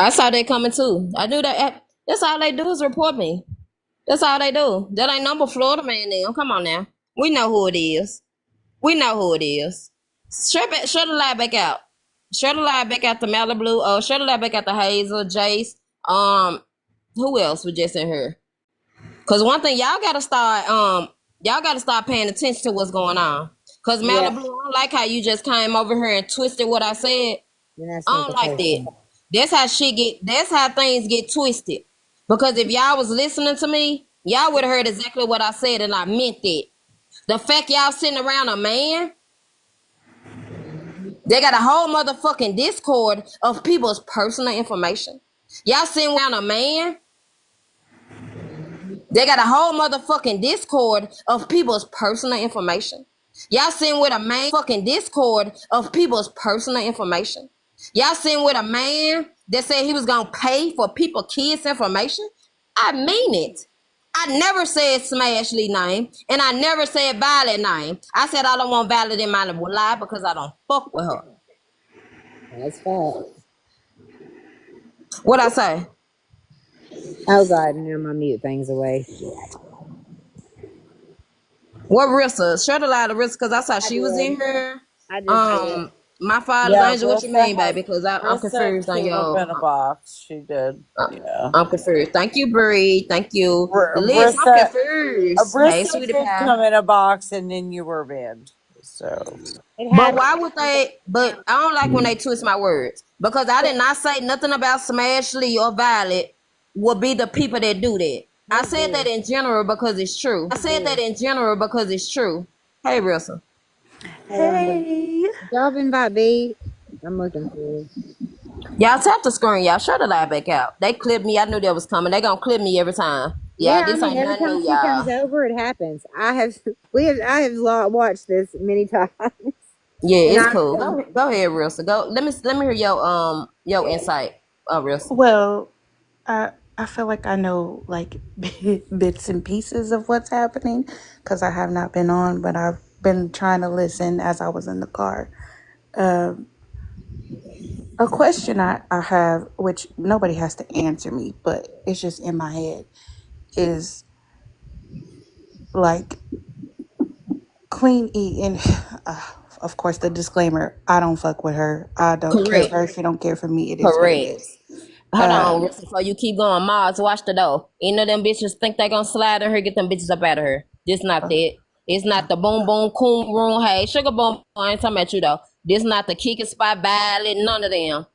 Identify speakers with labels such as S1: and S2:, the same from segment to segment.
S1: I saw that coming too. I knew that. That's all they do is report me. That's all they do. That ain't number Florida man now. Come on now. We know who it is. We know who it is. Shut the lie back out. Shut the lie back out to Malibu. Shut the lie back out to Hazel, Jace. Who else was just in here? Cause one thing y'all gotta start paying attention to what's going on. Cause
S2: Yeah,
S1: Malibu, I don't like how you just came over here and twisted what I said.
S2: and that's
S1: I
S2: not
S1: don't
S2: the
S1: like that.
S2: person.
S1: That's how things get twisted. Because if y'all was listening to me, y'all would have heard exactly what I said and I meant that. The fact y'all sitting around a man, they got a whole motherfucking discord of people's personal information. Y'all sitting around a man, they got a whole motherfucking discord of people's personal information. Y'all sitting with a man fucking discord of people's personal information. Y'all sitting with a man that said he was gonna pay for people kids' information. I mean it. I never said Smash Lee name, and I never said Violet name. I said I don't want Violet in my life because I don't fuck with her.
S2: That's fact.
S1: What I say?
S2: Oh God, now my mute things away.
S1: What Rissa? Shut a lot of Rissa because I saw
S2: I
S1: she was in
S2: did.
S1: here.
S2: I just did.
S1: My father's
S3: Yeah,
S1: angel. What you mean, baby? Because I'm
S3: Rissa
S1: confused on
S3: came up
S1: your.
S3: in a box. She did. Yeah.
S1: I'm confused. Thank you, Bree. Thank you, Liz. I'm
S3: Brissa,
S1: confused. Hey,
S3: Brissa
S1: sweetie
S3: did
S1: pie.
S3: come in a box, and then you were banned. So
S2: It
S1: But
S2: happened.
S1: why would they? But I don't like when they twist my words because I did not say nothing about Smash Lee or Violet will be the people that do that. I
S2: They
S1: said that
S2: do.
S1: in general because it's true. I
S2: They
S1: said that
S2: do.
S1: in general because it's true. Hey, Rissa.
S2: Hey, Rhonda.
S3: hey,
S2: Y'all invite B. I'm looking for you.
S1: Y'all tap the screen. Y'all shut the light back out. They clipped me. I knew that was coming. They gonna clip me every time. Y'all,
S2: Yeah, I
S1: this
S2: mean,
S1: ain't
S2: every
S1: nothing
S2: time
S1: new,
S2: she comes
S1: y'all.
S2: over, it happens. I have watched this many times,
S1: Yeah,
S2: and
S1: it's
S2: I,
S1: cool. Go ahead, Rilsa. Go. Let me hear your insight, Rilsa.
S3: well, I feel like I know like bits and pieces of what's happening because I have not been on, but I've been trying to listen as I was in the car. Um, a question I have, which nobody has to answer me, but it's just in my head, is like Queen E, and of course the disclaimer: I don't fuck with her. I don't care for
S1: Correct.
S3: her. She don't care for me. It is what it
S1: Correct.
S3: is.
S1: Hold on,
S3: Um,
S1: Rilsa. Before you keep going, Mars, watch the door. You know them bitches think they gonna slide in her, get them bitches up out of her. This not that. It's not the boom boom coon room. Hey, sugar boom. I ain't talking about you though. This not the kicking spot violet. None of them.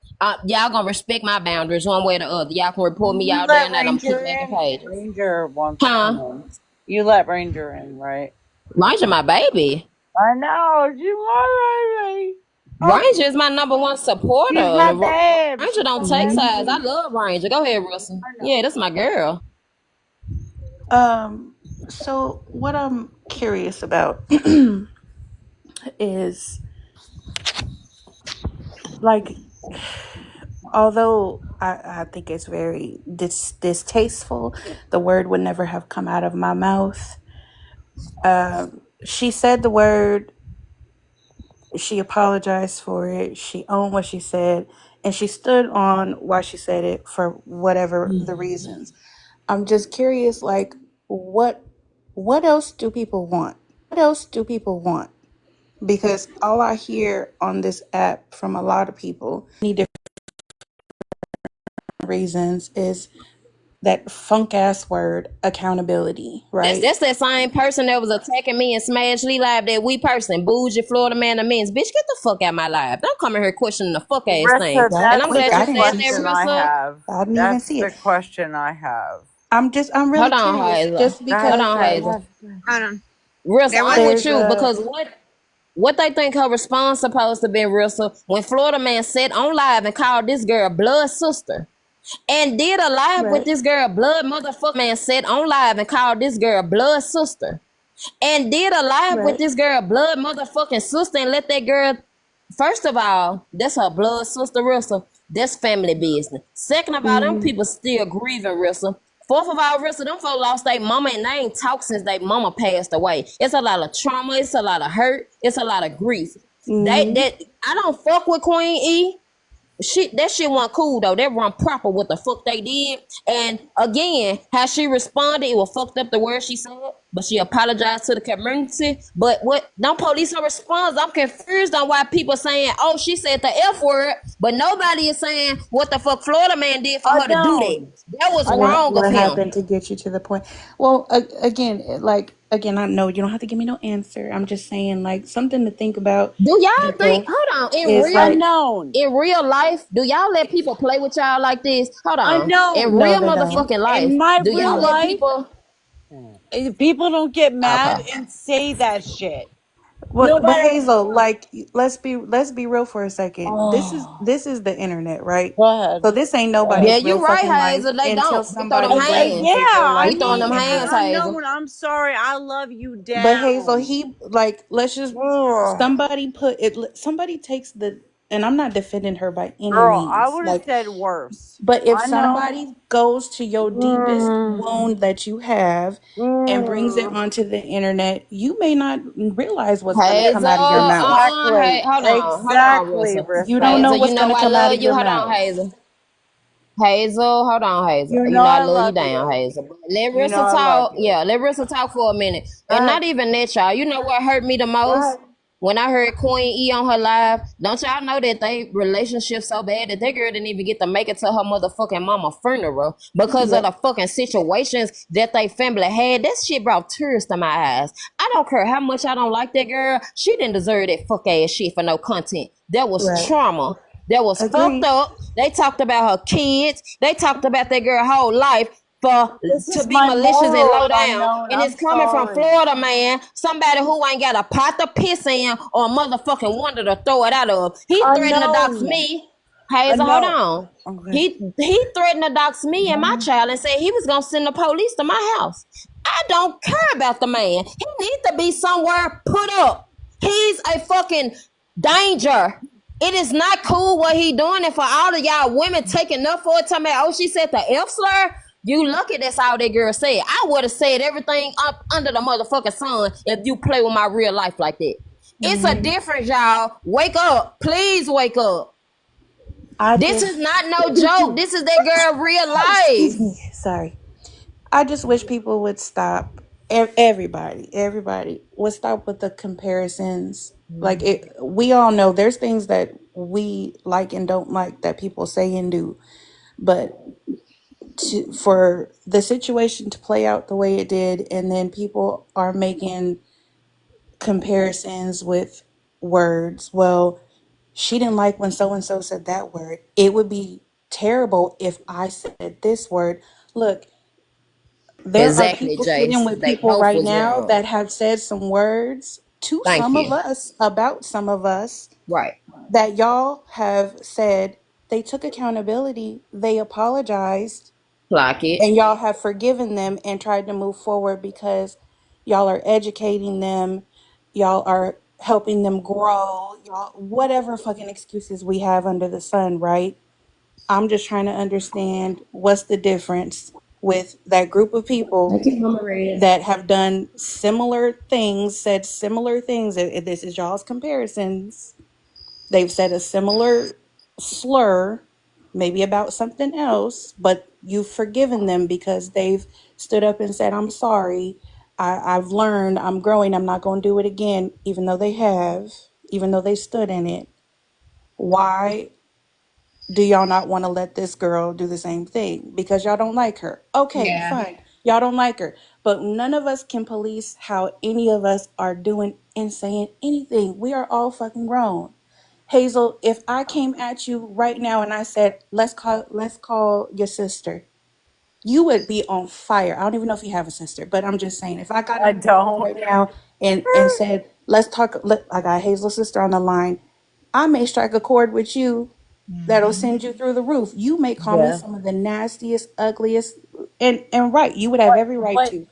S1: Y'all gonna respect my boundaries one way or the other. Y'all can report me
S3: you
S1: out there
S3: let
S1: and I'm kicked
S3: Ranger
S1: back in
S3: in.
S1: pages.
S3: Ranger wants to come
S1: Huh?
S3: in. You let Ranger in, right?
S1: Ranger, my baby.
S3: I know. You want me? Oh,
S1: Ranger is my number one
S3: she's my
S1: supporter.
S3: babe.
S1: Ranger
S3: She's
S1: don't
S3: my
S1: take
S3: babe.
S1: sides. I love Ranger. Go ahead, Wilson.
S3: I know.
S1: Yeah, that's my girl.
S3: Um, so what I'm curious about is like, although I think it's very distasteful, the word would never have come out of my mouth. She said the word, she apologized for it, she owned what she said, and she stood on why she said it for whatever the reasons. I'm just curious, like, what what else do people want? What else do people want? Because all I hear on this app from a lot of people, many different reasons, is that funk ass word accountability,
S1: That's
S3: right?
S1: that's that same person that was attacking me and Smash Lee Live, that we person. Bougie Florida man of men's. Bitch, get the fuck out my life. Don't come in here questioning the fuck ass thing.
S3: Rissa,
S1: And
S3: that's
S1: I'm
S3: the
S1: glad you
S2: okay.
S3: big
S1: said that,
S3: question I
S1: Rissa.
S3: have.
S2: I didn't even
S3: That's
S2: see it.
S3: the question I have.
S2: I'm
S1: Hold
S2: really
S1: on,
S2: curious,
S1: Hazel.
S2: just
S3: Go
S1: Hold
S3: ahead,
S2: because.
S1: on,
S3: go
S1: Hazel.
S3: ahead.
S2: Hold on.
S1: Rissa,
S2: There was.
S1: I'm with
S3: There's
S1: you
S3: a
S1: because what they think her response supposed to be, Rissa, when Florida man said on live and called this girl blood sister. And did a live with
S3: right.
S1: this girl blood motherfucker man said on live and called this girl blood sister. And did a live with
S3: Right.
S1: this girl blood motherfucking sister and let that girl. First of all, that's her blood sister, Russell. That's family business. Second of all, them
S3: Mm,
S1: people still grieving, Russell. Fourth of all, Russell, them folks lost their mama and they ain't talked since their mama passed away. It's a lot of trauma. It's a lot of hurt. It's a lot of grief. They
S3: mm-hmm.
S1: that I don't fuck with Queen E. that shit wasn't cool though. That wasn't proper what the fuck they did. And again, how she responded, it was fucked up the word she said, but she apologized to the community. But what no police no response. I'm confused on why people saying, oh, she said the F word, but nobody is saying what the fuck Florida man did for her to do that.
S4: Unknown.
S1: That was
S4: Unknown.
S1: wrong of
S3: What
S1: him.
S3: happened to get you to the point? Well, again, again, I know you don't have to give me no answer. I'm just saying, like, something to think about,
S1: Do y'all think?
S3: people,
S1: Hold on.
S3: is like,
S4: Unknown.
S1: In real life, do y'all let people play with y'all like this? Hold on. In
S4: Unknown.
S3: no,
S1: real
S3: they don't.
S1: motherfucking life,
S4: In my
S1: do y'all
S4: real
S1: let
S4: life,
S1: people?
S4: people don't get mad
S1: Okay.
S4: and say that shit. No
S3: But
S4: matter
S3: Hazel,
S4: what.
S3: like, let's be real for a second. This is
S4: Oh,
S3: this is the internet, right?
S4: go ahead.
S3: So this ain't
S4: Go ahead.
S1: Yeah,
S3: nobody's real
S1: you right,
S3: fucking life
S1: Hazel. They
S3: until
S1: don't. We throw them
S3: somebody
S1: hands.
S4: Yeah,
S3: dedicate their
S4: I
S1: We
S3: life to
S1: throwing
S3: the
S4: mean,
S1: them hands,
S3: internet.
S1: Hazel.
S4: unknown. I'm sorry. I love you
S3: But Hazel,
S4: down.
S3: he, like, let's just,
S4: Ugh.
S3: somebody put it. Somebody takes the, and I'm not defending her by any
S4: Girl, I
S3: means.
S4: would have
S3: Like,
S4: said worse.
S3: but if
S4: Unknown.
S3: somebody goes to your deepest
S4: Mm,
S3: wound that you have and brings it
S4: mm.
S3: onto the internet, you may not realize what's going to come
S1: Hazel,
S3: out of your mouth.
S1: hey,
S4: Exactly.
S1: hold on,
S4: Exactly,
S1: Rissa.
S3: You don't know
S4: Rissa.
S1: Hazel, you
S3: what's
S1: know
S3: going to
S1: I
S3: come out
S1: love
S3: of
S1: you.
S3: your
S1: Hold on,
S3: mouth.
S1: Hazel. Hazel, hold on, Hazel.
S4: You
S1: You
S4: know
S1: know I
S4: I
S1: love you
S4: love
S1: down,
S4: you.
S1: Hazel. But let
S4: You know
S1: Rissa
S4: I love
S1: talk.
S4: you.
S1: Yeah, let Rissa talk for a minute.
S4: Go
S1: And
S4: ahead.
S1: not even that, y'all. You know what hurt me the
S4: Go
S1: most?
S4: ahead.
S1: When I heard Queen E on her live, don't y'all know that they relationship so bad that that girl didn't even get to make it to her motherfucking mama funeral because of
S3: Yep.
S1: the fucking situations that they family had. That shit brought tears to my eyes. I don't care how much I don't like that girl. She didn't deserve that fuck ass shit for no content. That was
S3: Right.
S1: trauma. That was fucked
S3: Agreed.
S1: up. They talked about her kids. They talked about that girl whole life for
S4: This
S1: to
S4: is
S1: be
S4: my
S1: malicious and
S4: moral,
S1: low down.
S4: unknown.
S1: And
S4: I'm
S1: it's coming from
S4: sorry.
S1: Florida, man. Somebody who ain't got a pot to piss in or a motherfucking wonder to throw it out of. He threatened to dox
S4: Unknown.
S1: me. Hazel, hold
S4: Unknown.
S1: on.
S4: Okay.
S1: He threatened to dox me and my child and said he was gonna send the police to my house. I don't care about the man. He needs to be somewhere put up. He's a fucking danger. It is not cool what he doing, and for all of y'all women taking up for it, telling me, oh, she said the F slur. You lucky that's all that girl said. I would have said everything up under the motherfucking sun if you play with my real life like that. It's a
S3: Hmm.
S1: difference, y'all. Wake up. Please wake up.
S3: I
S1: This is
S3: just,
S1: not no joke. This is that girl real
S3: excuse
S1: life.
S3: me, sorry. I just wish people would stop. Everybody would stop with the comparisons. Like, we all know there's things that we like and don't like that people say and do, but for the situation to play out the way it did, and then people are making comparisons with words. Well, she didn't like when so and so said that word. It would be terrible if I said this word. Look, there are
S1: Exactly,
S3: people sitting
S1: Jace.
S3: with
S1: They
S3: people
S1: both
S3: right
S1: was
S3: now
S1: wrong.
S3: that have said some words to
S1: Thank
S3: some of
S1: you.
S3: us about some of us
S1: Right.
S3: that y'all have said they took accountability, they apologized,
S1: Clock it.
S3: and y'all have forgiven them and tried to move forward because y'all are educating them, y'all are helping them grow, y'all, whatever fucking excuses we have under the sun, right? I'm just trying to understand what's the difference with that group of people
S1: Thank you, Mama Red.
S3: that have done similar things, said similar things. If this is y'all's comparisons, they've said a similar slur, maybe about something else, but you've forgiven them because they've stood up and said, I'm sorry. I've learned, I'm growing, I'm not going to do it again, even though they have, even though they stood in it. Why do y'all not want to let this girl do the same thing? Because y'all don't like her. Okay,
S1: Yeah.
S3: fine. Y'all don't like her. But none of us can police how any of us are doing and saying anything. We are all fucking grown. Hazel, if I came at you right now and I said, let's call your sister, you would be on fire. I don't even know if you have a sister, but I'm just saying, if I got
S4: I
S3: on the phone
S4: don't.
S3: right now and said, let's talk, I got Hazel's sister on the line, I may strike a chord with you that'll
S4: Mhm.
S3: send you through the roof. You may call me
S4: Yeah.
S3: some of the nastiest, ugliest, and right, you would have
S4: But
S3: every right
S4: but
S3: to,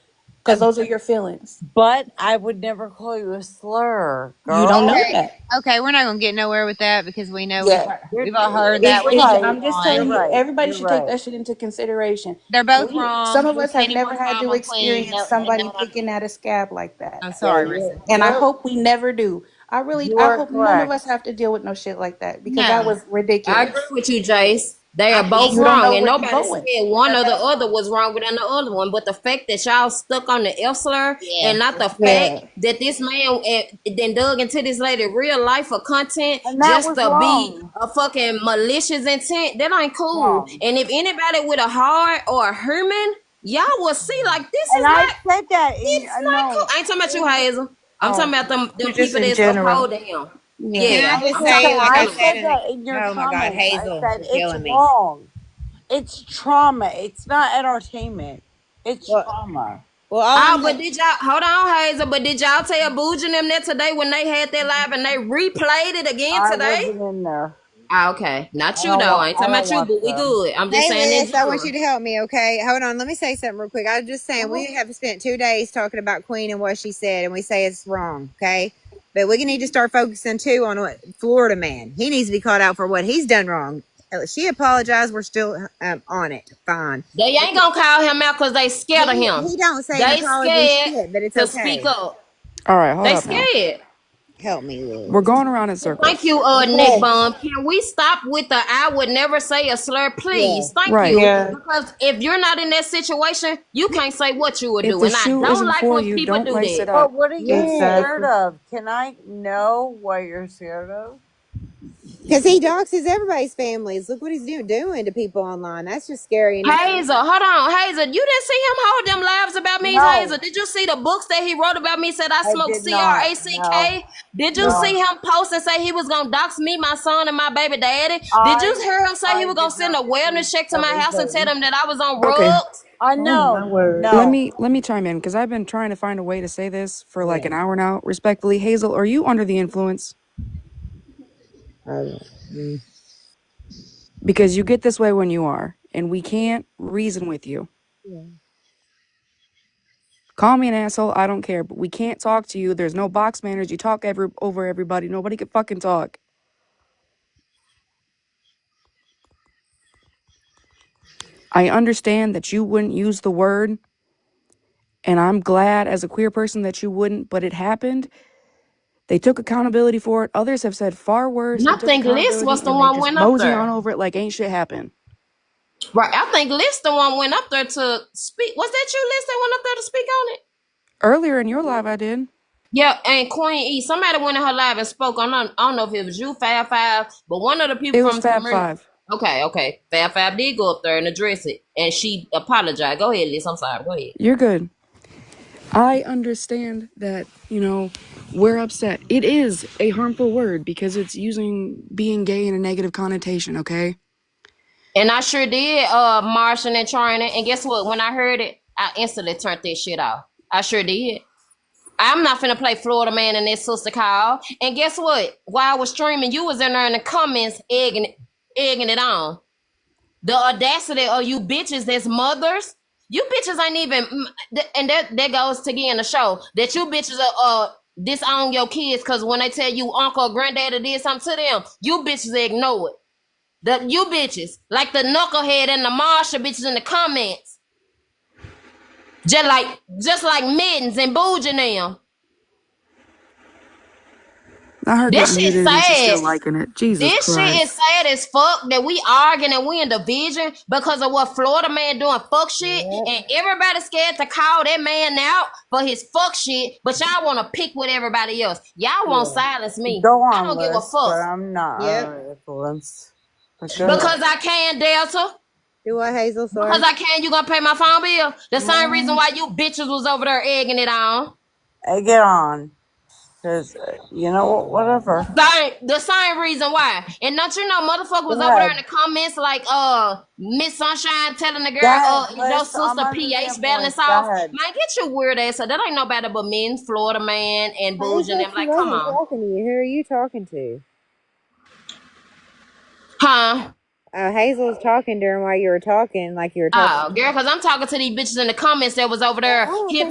S4: uh,
S3: because those are your feelings.
S4: but I would never call you a slur,
S3: You don't know
S4: girl.
S2: Okay.
S3: that.
S2: Okay, we're not gonna get nowhere with that because we know
S3: Yeah.
S4: You're
S2: we've all heard that.
S4: you're
S2: We need to move
S4: right.
S3: I'm just
S4: You're
S2: on.
S3: telling you,
S4: right.
S3: everybody
S4: You're
S3: should take
S4: right.
S3: that shit into consideration.
S2: They're both
S3: Some
S2: wrong.
S3: of
S2: We
S3: us have
S2: can't even
S3: never had
S2: call
S3: to
S2: them clean.
S3: experience
S2: No,
S3: somebody
S2: no, no.
S3: picking at a scab like that.
S2: I'm
S4: Yeah,
S2: sorry, Rissa.
S3: And I
S4: you're
S3: hope we never do.
S4: You
S3: I
S4: are
S3: hope none of
S4: correct.
S3: us have to deal with no shit like that because that
S1: Yeah,
S3: was
S1: I agree
S3: ridiculous.
S1: with you, Jace. They are
S3: Because
S1: both
S3: you don't
S1: wrong,
S3: know
S1: and
S3: where you're
S1: nobody
S3: going.
S1: said one or the other was wrong than the other one. But the fact that y'all stuck on the F slur,
S2: Yeah.
S1: and not the fact
S2: Yeah.
S1: that this man then dug into this lady real life for content
S4: And that
S1: just
S4: was
S1: to be
S4: wrong.
S1: a fucking malicious intent, that ain't cool.
S4: Wrong.
S1: And if anybody with a heart or a human, y'all will see like this
S4: And
S1: is
S4: I
S1: not.
S4: said that in
S1: It's not cool.
S4: no.
S1: I ain't talking about you,
S4: In,
S1: Hazel. I'm talking
S4: oh,
S1: about them
S3: Just
S1: people
S3: in
S1: that's
S3: general.
S1: upholding him.
S3: Yeah.
S2: Can I
S1: Yeah,
S4: I was
S2: just
S1: I'm
S4: just
S1: talking
S2: say,
S4: saying.
S2: like
S1: about
S2: I
S4: I
S1: them.
S2: said
S4: said
S2: in the,
S4: that in your
S2: oh my God,
S4: comments. I
S2: Hazel,
S4: said
S2: you're
S4: it's
S2: killing me.
S4: wrong. It's trauma. It's not entertainment. It's
S2: Well,
S4: trauma.
S2: well, all
S1: Oh,
S2: I'm
S1: but
S2: gonna,
S1: did y'all hold on, Hazel? But did y'all tell Booge and them that today when they had their live and they replayed it again
S4: I
S1: today?
S4: wasn't in there.
S1: Ah, okay, not
S4: I
S1: you
S4: don't
S1: though.
S4: want.
S1: I ain't
S4: I
S1: talking
S4: don't
S1: about you,
S4: watch
S1: but we
S4: them.
S1: good. I'm just
S2: hey
S1: saying in
S2: Liz, I want you
S1: general.
S2: to help me, okay? Hold on, let me say something real quick. I was just saying we have spent 2 days talking about Queen and what she said, and we say it's wrong, okay? But we need to start focusing too on what Florida man. He needs to be called out for what he's done wrong. She apologized. We're still on it. Fine.
S1: They ain't gonna call him out because they scared of him.
S2: He don't say an
S1: They
S2: apology
S1: scared
S2: shit, but it's
S1: to speak
S2: okay.
S1: up.
S5: All right, hold
S1: They
S5: up now.
S1: scared.
S2: Help me,
S5: We're
S2: Liz.
S5: going around in
S1: Thank
S5: circles.
S1: you, Nick
S2: Okay.
S1: Bum. Can we stop with the I would never say a slur,
S2: Yeah.
S1: please? Thank
S5: Right.
S1: you.
S3: Yeah.
S1: Because if you're not in that situation, you can't say what you would
S5: If
S1: do.
S5: the
S1: And I
S5: shoe
S1: don't
S5: isn't
S1: like
S5: for
S1: when
S5: you,
S1: people
S5: don't
S1: do
S5: lace
S1: that.
S5: it up.
S4: But what are you
S2: Yes.
S4: scared
S3: Exactly.
S4: of? Can I know what you're scared of?
S2: Because he doxes everybody's families. Look what he's doing to people online. That's just scary in itself.
S1: Hazel, hold on. Hazel, you didn't see him hold them lives about me, Hazel.
S4: No,
S1: Did you see the books that he wrote about me? Said I
S4: I
S1: smoked
S4: did not. No,
S1: CRACK. Did you
S4: no.
S1: see him post and say he was gonna dox me, my son, and my baby daddy? Did you
S4: I
S1: hear him say he
S4: I
S1: was gonna
S4: did
S1: send
S4: not
S1: a
S4: see
S1: wellness check to my house and tell
S4: everything.
S1: them that I was on
S5: Okay,
S1: drugs?
S4: I
S3: Oh my
S4: know.
S3: word.
S4: No.
S5: let me chime in because I've been trying to find a way to say this for like
S2: Yeah.
S5: an hour now. Respectfully, Hazel, are you under the influence?
S2: Uh, mm.
S5: Because you get this way when you are, and we can't reason with you.
S2: Yeah.
S5: Call me an asshole, I don't care, but we can't talk to you. There's no box manners. You talk over everybody. Nobody can fucking talk. I understand that you wouldn't use the word, and I'm glad as a queer person that you wouldn't, but it happened. They took accountability for it. Others have said far worse
S1: And I
S5: and took
S1: think Liz was
S5: accountability
S1: the
S5: and they
S1: one
S5: just
S1: went up
S5: mosey on
S1: there.
S5: over it like ain't shit happened.
S1: Right. I think Liz the one went up there to speak. Was that you, Liz, that went up there to speak on it?
S5: Earlier in your live, I did.
S1: Yeah, and Queen E. Somebody went in her live and spoke. I don't know if it was you, Fab Five, but one of the people
S5: It was
S1: from
S5: Fab
S1: Smyrna.
S5: Five.
S1: Okay. Fab Five did go up there and address it, and she apologized. Go ahead, Liz. I'm sorry. Go ahead.
S5: You're good. I understand that, we're upset. It is a harmful word because it's using being gay in a negative connotation, okay?
S1: And I sure did, Martian and Trina. And guess what? When I heard it, I instantly turned that shit off. I sure did. I'm not finna play Florida Man and that sister call. And guess what? While I was streaming, you was in there in the comments egging it on. The audacity of you bitches that's mothers. You bitches ain't even, and that goes to get in the show that you bitches are disown your kids because when they tell you uncle or granddaddy did something to them, you bitches ignore it. You bitches, like the knucklehead and the Marsha bitches in the comments, just like Mittens and Booge and them.
S5: Not her
S1: This
S5: getting
S1: shit
S5: muted and she's still
S1: sad.
S5: liking it. Jesus
S1: This shit is
S5: Christ.
S1: sad as fuck that we arguing and we in division because of what Florida man doing fuck shit,
S2: Yep.
S1: and everybody scared to call that man out for his fuck shit, but y'all want to pick with everybody else. Y'all want to
S2: Yeah.
S1: silence me.
S4: Go
S1: I
S4: on,
S1: don't give a
S4: Liz, but
S1: fuck
S4: I'm not
S2: Yep.
S4: under influence. But go
S2: Do
S4: ahead.
S1: because I can, Delta.
S2: do what, Hazel?
S1: Because
S2: Sorry.
S1: I can, you gonna pay my phone bill. The same reason
S4: Mm,
S1: why you bitches was over there egging it on.
S4: I get on. Because, you know what? Whatever.
S1: The same reason why. And don't you know motherfucker was
S4: Go
S1: over there in
S4: ahead.
S1: the comments like Miss Sunshine telling the
S4: Go
S1: girl,
S4: ahead,
S1: is your
S4: Liz. I'm
S1: sister
S4: under the
S1: pH balance
S4: influence. Go
S1: off?
S4: ahead.
S1: Man, get your weird ass up. That ain't nobody but men, Florida man and Bougie and
S2: Hazel,
S1: them.
S2: she
S1: Like, come
S2: wasn't
S1: on.
S2: talking to you. Who are you talking to?
S1: Huh?
S2: Hazel's talking during while you were talking, like you were talking
S1: Oh,
S2: to
S1: girl,
S2: her.
S1: because I'm talking to these bitches in the comments that was over
S2: Well,
S1: there hip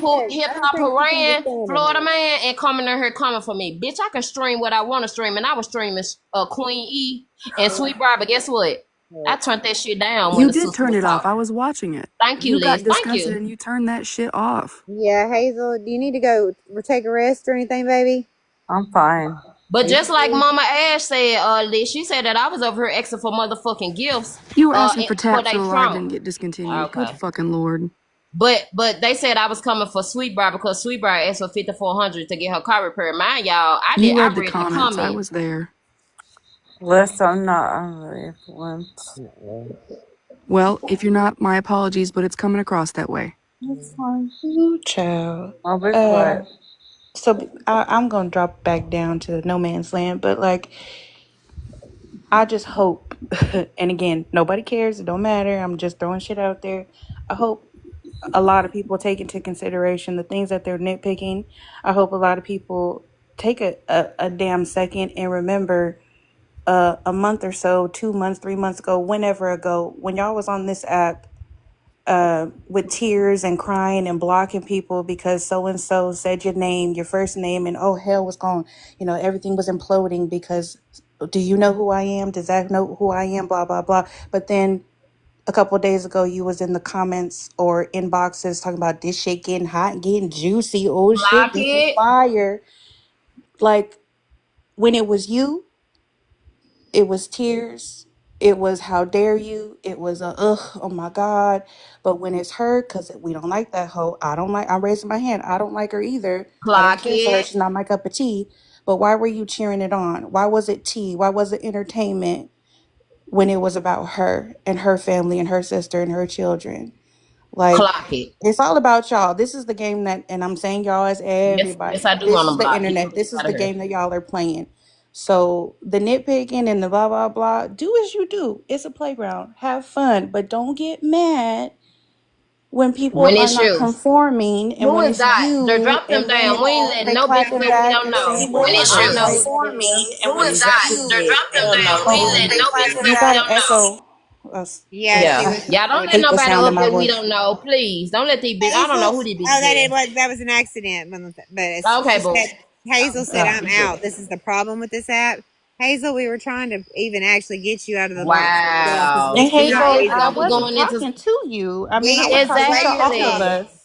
S2: I don't
S1: hop
S2: think she's
S1: Haran,
S2: understanding
S1: Florida
S2: you.
S1: man, and coming in here coming for me. Bitch, I can stream what I want to stream, and I was streaming Queen E and
S2: Yeah.
S1: Sweet Briar, but guess what? I
S2: Yeah.
S1: turned that shit down when
S5: You
S1: the
S5: did
S1: sister
S5: turn
S1: was
S5: it off. I
S1: talking.
S5: was watching it.
S1: Thank you,
S5: You got
S1: Liz. Thank
S5: disgusted
S1: you.
S5: and you turned that shit off.
S2: Yeah, Hazel, do you need to go take a rest or anything, baby?
S4: I'm fine.
S1: But just like Mama Ash said, Liz, she said that I was over here asking for motherfucking gifts,
S5: You were asking for
S1: for
S5: tap so
S1: they
S5: the live
S1: trunk.
S5: didn't get discontinued. Good
S1: Okay.
S5: fucking lord.
S1: But they said I was coming for Sweetbriar because Sweetbriar asked for 5,400 to get her car repaired. Mind y'all,
S5: You
S1: I
S5: read the
S1: read the
S5: comments. I
S1: comment.
S5: was there.
S4: List, I'm not unreferenced.
S5: Well, if you're not, my apologies, but it's coming across that way.
S4: That's fine.
S3: Ooh, child.
S4: I'll be quiet.
S3: So I'm gonna drop back down to no man's land, but like I just hope, and again, nobody cares. It don't matter. I'm just throwing shit out there. I hope a lot of people take into consideration the things that they're nitpicking. I hope a lot of people take a damn second and remember a month or so, 2 months, 3 months ago, whenever ago, when y'all was on this app with tears and crying and blocking people because so and so said your name, your first name, and oh hell was gone. You know, everything was imploding because do you know who I am? Does that know who I am? Blah blah blah. But then a couple of days ago, you was in the comments or inboxes talking about this shit getting hot and getting juicy. Oh shit,
S1: Block
S3: this is
S1: it.
S3: fire. Like when it was you, it was tears. It was how dare you. It was a ugh, oh my god. But when it's her, cause we don't like that hoe. I don't like. I'm raising my hand. I don't like her either. I don't
S1: Clock
S3: care for her.
S1: it.
S3: She's not my cup of tea. But why were you cheering it on? Why was it tea? Why was it entertainment when it was about her and her family and her sister and her children? Like,
S1: Clock it.
S3: it's all about y'all. This is the game that, and I'm saying y'all as
S1: Yes,
S3: everybody.
S1: I do
S3: This
S1: want
S3: is
S1: to
S3: the
S1: block. Get
S3: internet.
S1: the fuck
S3: This is
S1: out of
S3: the
S1: here.
S3: game that y'all are playing. So the nitpicking and the blah blah blah, do as you do. It's a playground. Have fun, but don't get mad when people
S1: When
S3: are
S1: it's
S3: not
S1: you.
S3: conforming and
S1: Who
S3: when
S1: is
S3: it's
S1: that?
S3: you
S1: Drop them
S3: and when
S1: down. We
S3: it's
S1: ain't letting
S3: they
S1: no bitch
S3: clapping
S1: say we
S3: back
S1: don't
S3: and
S1: know.
S3: saying
S4: People
S3: that
S1: When
S3: they
S1: it's
S4: are
S1: you.
S3: don't
S4: right
S3: like
S4: there.
S1: Who is that? Drop them down. We ain't letting
S3: they
S1: no bitch
S3: clapping
S1: say
S2: Yes.
S1: we
S3: back
S1: don't know.
S3: echo.
S2: Yeah, she
S3: I
S2: was.
S1: Y'all
S2: That
S1: don't
S2: was
S1: let
S3: hate the
S1: nobody
S3: sound of
S1: up
S3: my
S1: that we
S3: voice.
S1: don't know. Please. Don't let these bitch. I don't
S2: Hazel.
S1: know who these
S2: Oh,
S1: bitches
S2: that it
S1: is.
S2: was. That was an accident. But
S1: Okay,
S2: she
S1: boo.
S2: said Hazel said I'm
S1: You
S2: out.
S1: good.
S2: This is the problem with this app. Hazel, we were trying to even actually get you out of the box as well because
S1: Wow.
S3: And
S2: we
S1: See,
S2: cannot
S3: Hazel,
S2: read
S3: I
S1: Hazel,
S2: them.
S1: we
S3: wasn't
S1: going into
S3: talking to you. I mean, I was
S2: The
S3: talking
S2: way
S3: to
S2: you were
S3: all of
S1: exactly.
S2: talking.
S3: us.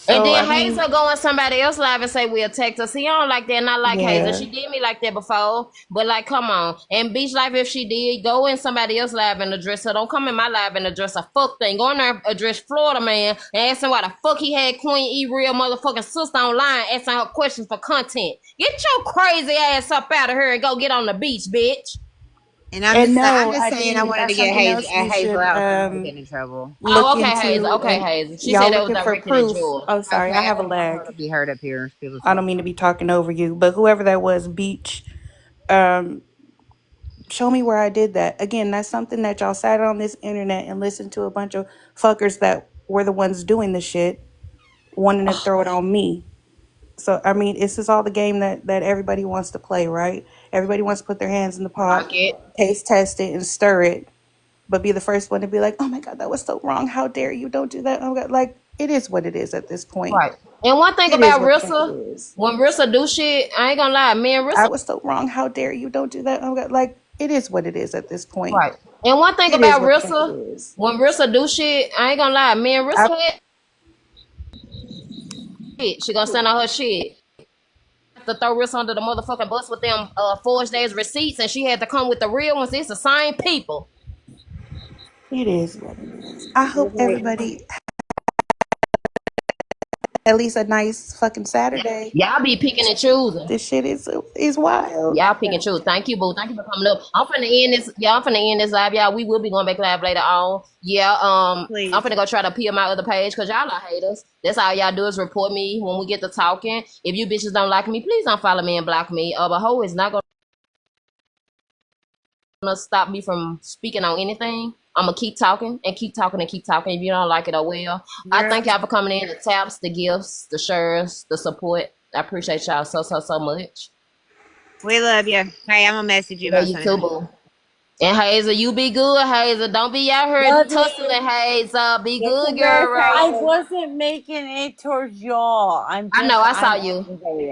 S1: And
S3: So,
S1: then
S3: I mean,
S1: Hazel go on somebody else live and say we'll text her. See, I don't like that. And I like Hazel.
S3: yeah.
S1: She did me like that before. But like, come on. And Beach Life, if she did, go in somebody else live and address her. Don't come in my live and address a fuck thing. Go in there and address Florida man and ask him why the fuck he had Queen E real motherfucking sister online asking her questions for content. Get your crazy ass up out of here and go get on the beach, bitch.
S2: And
S3: And
S2: I'm
S3: no,
S2: just
S3: I
S2: saying I
S3: didn't.
S2: wanted to
S3: That's
S2: get
S3: something else you
S2: Hazel
S3: should
S2: out so we don't get in trouble.
S3: look
S1: Oh, okay, Hazel.
S3: into.
S1: Okay,
S3: And
S1: Hazel. She
S3: y'all
S1: said that was
S3: looking for
S1: directed at
S3: proof.
S1: Joy.
S3: Oh, sorry, I
S2: Okay,
S3: have a
S2: I don't want her
S3: lag.
S2: to be hurt up here. People
S3: I
S2: talk.
S3: don't mean to be talking over you, but whoever that was, Beach, um, show me where I did that. Again, that's something that y'all sat on this internet and listened to a bunch of fuckers that were the ones doing the shit, wanting to throw it on me. So I mean, this is all the game that everybody wants to play, right? Everybody wants to put their hands in the pot,
S1: Rock it.
S3: taste test it, and stir it, but be the first one to be like, "Oh my god, that was so wrong! How dare you? Don't do that!" Oh my god, like it is what it is at this point.
S1: Right. And one thing
S3: It is
S1: about
S3: what the fuck it
S1: Rissa,
S3: is.
S1: when Rissa do shit, I ain't gonna lie, me and
S3: I
S1: Rissa.
S3: was so wrong. How dare you? Don't do that. Oh my god, like it is what it is at this point.
S1: Right. And one thing
S3: It is
S1: about
S3: what the fuck it
S1: Rissa,
S3: is.
S1: when Rissa do shit, I ain't gonna lie, me and
S3: I
S1: Rissa had shit. She gonna send out her shit. To throw Rissa under the motherfucking bus with them forged days receipts, and she had to come with the real ones. It's the same people.
S3: It is what it is. I
S2: You're
S3: hope
S2: right.
S3: everybody at least a nice fucking
S1: Yeah.
S3: Saturday.
S1: Y'all be picking and choosing.
S3: This shit is wild.
S1: Y'all pick and choose. Thank you, boo. Thank you for coming up. I'm finna end this. Yeah, I'm finna end this live, y'all. We will be going back live later on. Yeah, I'm
S2: Please.
S1: finna go try to peel my other page because y'all are haters. That's all y'all do is report me when we get to talking. If you bitches don't like me, please don't follow me and block me. But hoe is not gonna stop me from speaking on anything. I'm gonna keep talking and keep talking and keep talking. If you don't like it, oh well. I
S2: Girl,
S1: thank y'all for coming in. The taps, the gifts, the shares, the support. I appreciate y'all so much.
S2: we love you. Hey, I'm gonna message you
S1: Love
S2: about
S1: you
S2: something.
S1: too, boo. And Hazel, you be good, Hazel. Don't be out here
S4: Love you.
S1: tussling, Hazel. Be
S2: Get
S1: good,
S2: some rest,
S1: girl.
S4: I
S2: Hazel.
S4: wasn't making it towards y'all.
S1: I know. I saw you.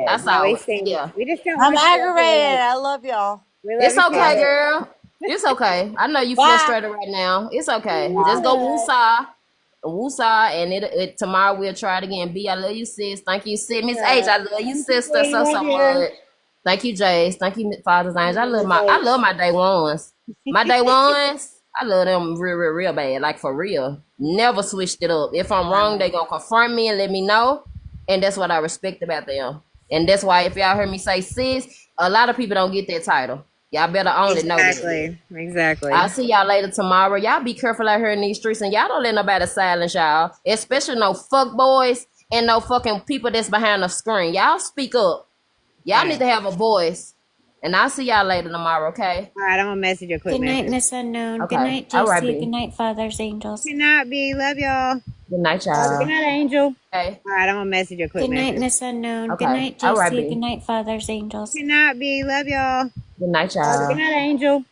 S1: I
S2: Aggravated. No,
S1: saw
S2: we
S1: it.
S2: seen.
S1: Yeah.
S2: We just don't
S4: I'm
S2: want you up here.
S4: aggravated.
S2: Like
S4: I love y'all.
S2: we love
S1: It's
S2: you
S1: okay,
S2: too.
S4: Bye.
S1: girl. It's okay. I know you
S4: Bye.
S1: frustrated right now. It's okay. Just go
S2: Bye.
S1: woosah. Woosah, and tomorrow we'll try it again. B, I love you, sis. Thank you, sis. Miss H, I love you, sister,
S2: We love
S1: so
S2: you.
S1: much. Thank you, Jace. Thank you, Father's Angel. I love my day ones. My day ones, I love them real bad. Like for real. Never switched it up. If I'm wrong, they gonna confront me and let me know. And that's what I respect about them. And that's why if y'all heard me say sis, a lot of people don't get that title. Y'all better only know that.
S2: Exactly.
S1: I'll see y'all later tomorrow. Y'all be careful out here in these streets and y'all don't let nobody silence y'all. Especially no fuck boys and no fucking people that's behind the screen. Y'all speak up. Y'all need to have a voice. And I'll see y'all later tomorrow, okay?
S2: All right, I'm gonna message you a quick
S6: Good night,
S2: message.
S6: Miss Unknown. Good
S1: Okay.
S6: night,
S1: All right,
S6: JC.
S1: B.
S6: Good night, Father's Angels.
S2: Good night, B. Love y'all.
S1: Good night,
S2: Good
S1: y'all.
S2: night, Angel.
S1: Okay.
S2: All right, I'm gonna message you a quick
S6: Good night,
S2: message.
S6: Miss Unknown. Good
S1: Okay.
S6: night,
S1: All right,
S6: JC.
S1: B.
S6: Good night, Father's Angels.
S2: Good night, B. Love y'all.
S1: Good night,
S2: Good
S1: y'all.
S2: night, Angel.